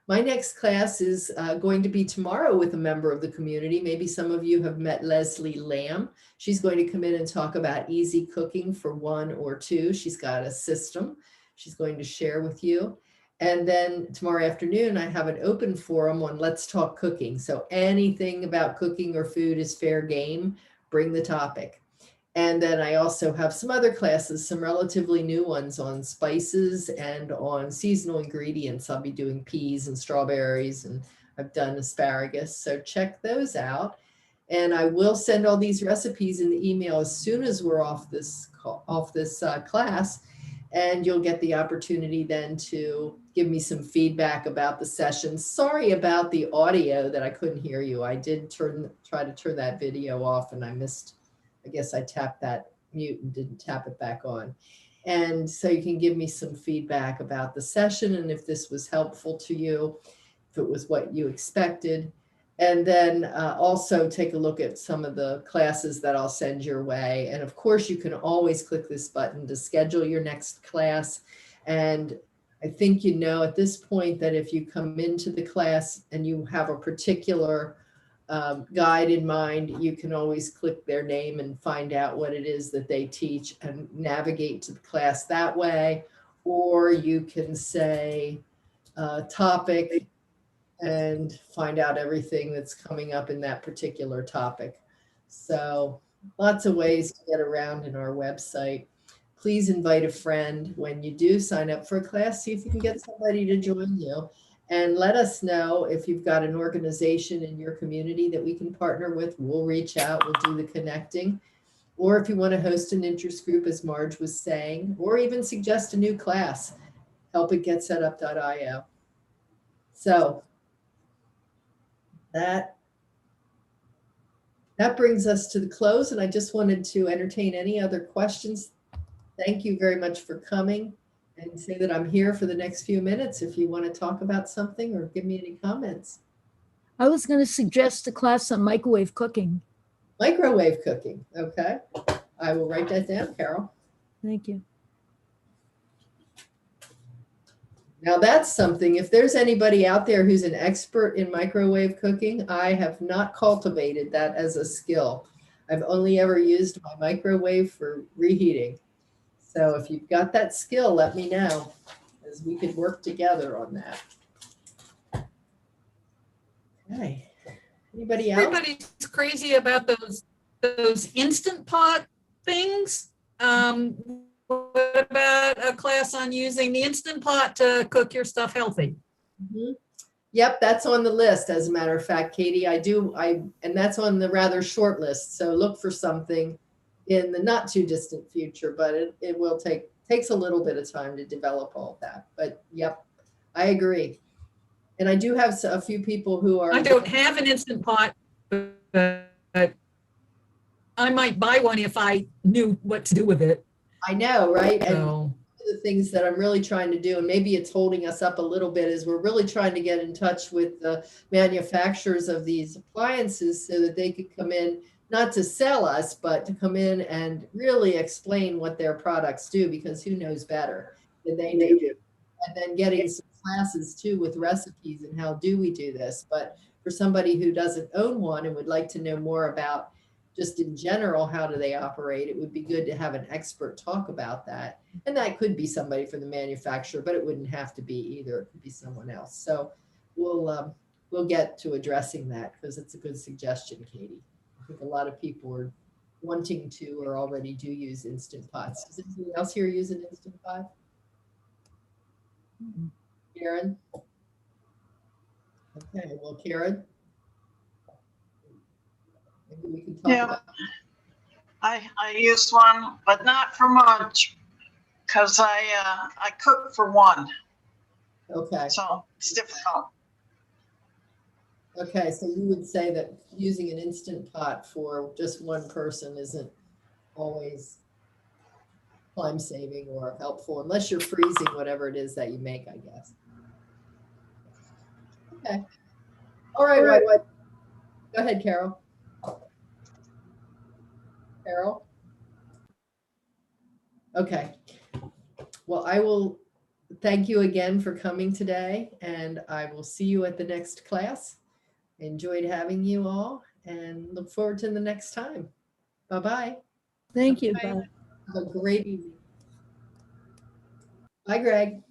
My next class is going to be tomorrow with a member of the community. Maybe some of you have met Leslie Lamb. She's going to come in and talk about easy cooking for 1 or 2. She's got a system she's going to share with you. And then tomorrow afternoon, I have an open forum on Let's Talk Cooking. So anything about cooking or food is fair game. Bring the topic. And then I also have some other classes, some relatively new ones on spices and on seasonal ingredients. I'll be doing peas and strawberries, and I've done asparagus. So check those out. And I will send all these recipes in the email as soon as we're off this class. And you'll get the opportunity then to give me some feedback about the session. Sorry about the audio that I couldn't hear you. I did try to turn that video off and I missed. I guess I tapped that mute and didn't tap it back on. And so you can give me some feedback about the session and if this was helpful to you, if it was what you expected. And then also take a look at some of the classes that I'll send your way. And of course, you can always click this button to schedule your next class. And I think you know at this point that if you come into the class and you have a particular guide in mind, you can always click their name and find out what it is that they teach and navigate to the class that way. Or you can say topic and find out everything that's coming up in that particular topic. So lots of ways to get around in our website. Please invite a friend when you do sign up for a class. See if you can get somebody to join you. And let us know if you've got an organization in your community that we can partner with. We'll reach out, we'll do the connecting. Or if you want to host an interest group, as Marge was saying, or even suggest a new class, helpitgetsetup.io. So that brings us to the close. And I just wanted to entertain any other questions. Thank you very much for coming. And say that I'm here for the next few minutes if you want to talk about something or give me any comments. I was going to suggest a class on microwave cooking. Microwave cooking, okay. I will write that down, Carol. Thank you. Now that's something, if there's anybody out there who's an expert in microwave cooking, I have not cultivated that as a skill. I've only ever used my microwave for reheating. So if you've got that skill, let me know, as we could work together on that. Okay. Anybody else? Everybody's crazy about those Instant Pot things. What about a class on using the Instant Pot to cook your stuff healthy? Mm-hmm. Yep, that's on the list. As a matter of fact, Katie, and that's on the rather short list. So look for something in the not too distant future, but it will takes a little bit of time to develop all of that. But yep, I agree. And I do have a few people who are. I don't have an Instant Pot, but I might buy one if I knew what to do with it. I know, right? So. And one of the things that I'm really trying to do, and maybe it's holding us up a little bit, is we're really trying to get in touch with the manufacturers of these appliances so that they could come in, not to sell us, but to come in and really explain what their products do, because who knows better than they do. And then getting some classes too with recipes and how do we do this. But for somebody who doesn't own one and would like to know more about just in general, how do they operate, it would be good to have an expert talk about that. And that could be somebody from the manufacturer, but it wouldn't have to be either. It could be someone else. So we'll get to addressing that because it's a good suggestion, Katie. I think a lot of people are wanting to or already do use Instant Pots. Does anyone else here use an Instant Pot? Karen? Okay, well, Karen? Maybe we can talk Yeah. about. I use one, but not for much, because I cook for one, Okay, so it's difficult. okay, so you would say that using an Instant Pot for just one person isn't always time saving or helpful unless you're freezing whatever it is that you make, I guess. Okay. All right, what? Go ahead, Carol. Carol? Okay. Well, I will thank you again for coming today, and I will see you at the next class. Enjoyed having you all and look forward to the next time. Bye-bye. Thank you. Bye. Bye. Have a great evening. Bye, Greg.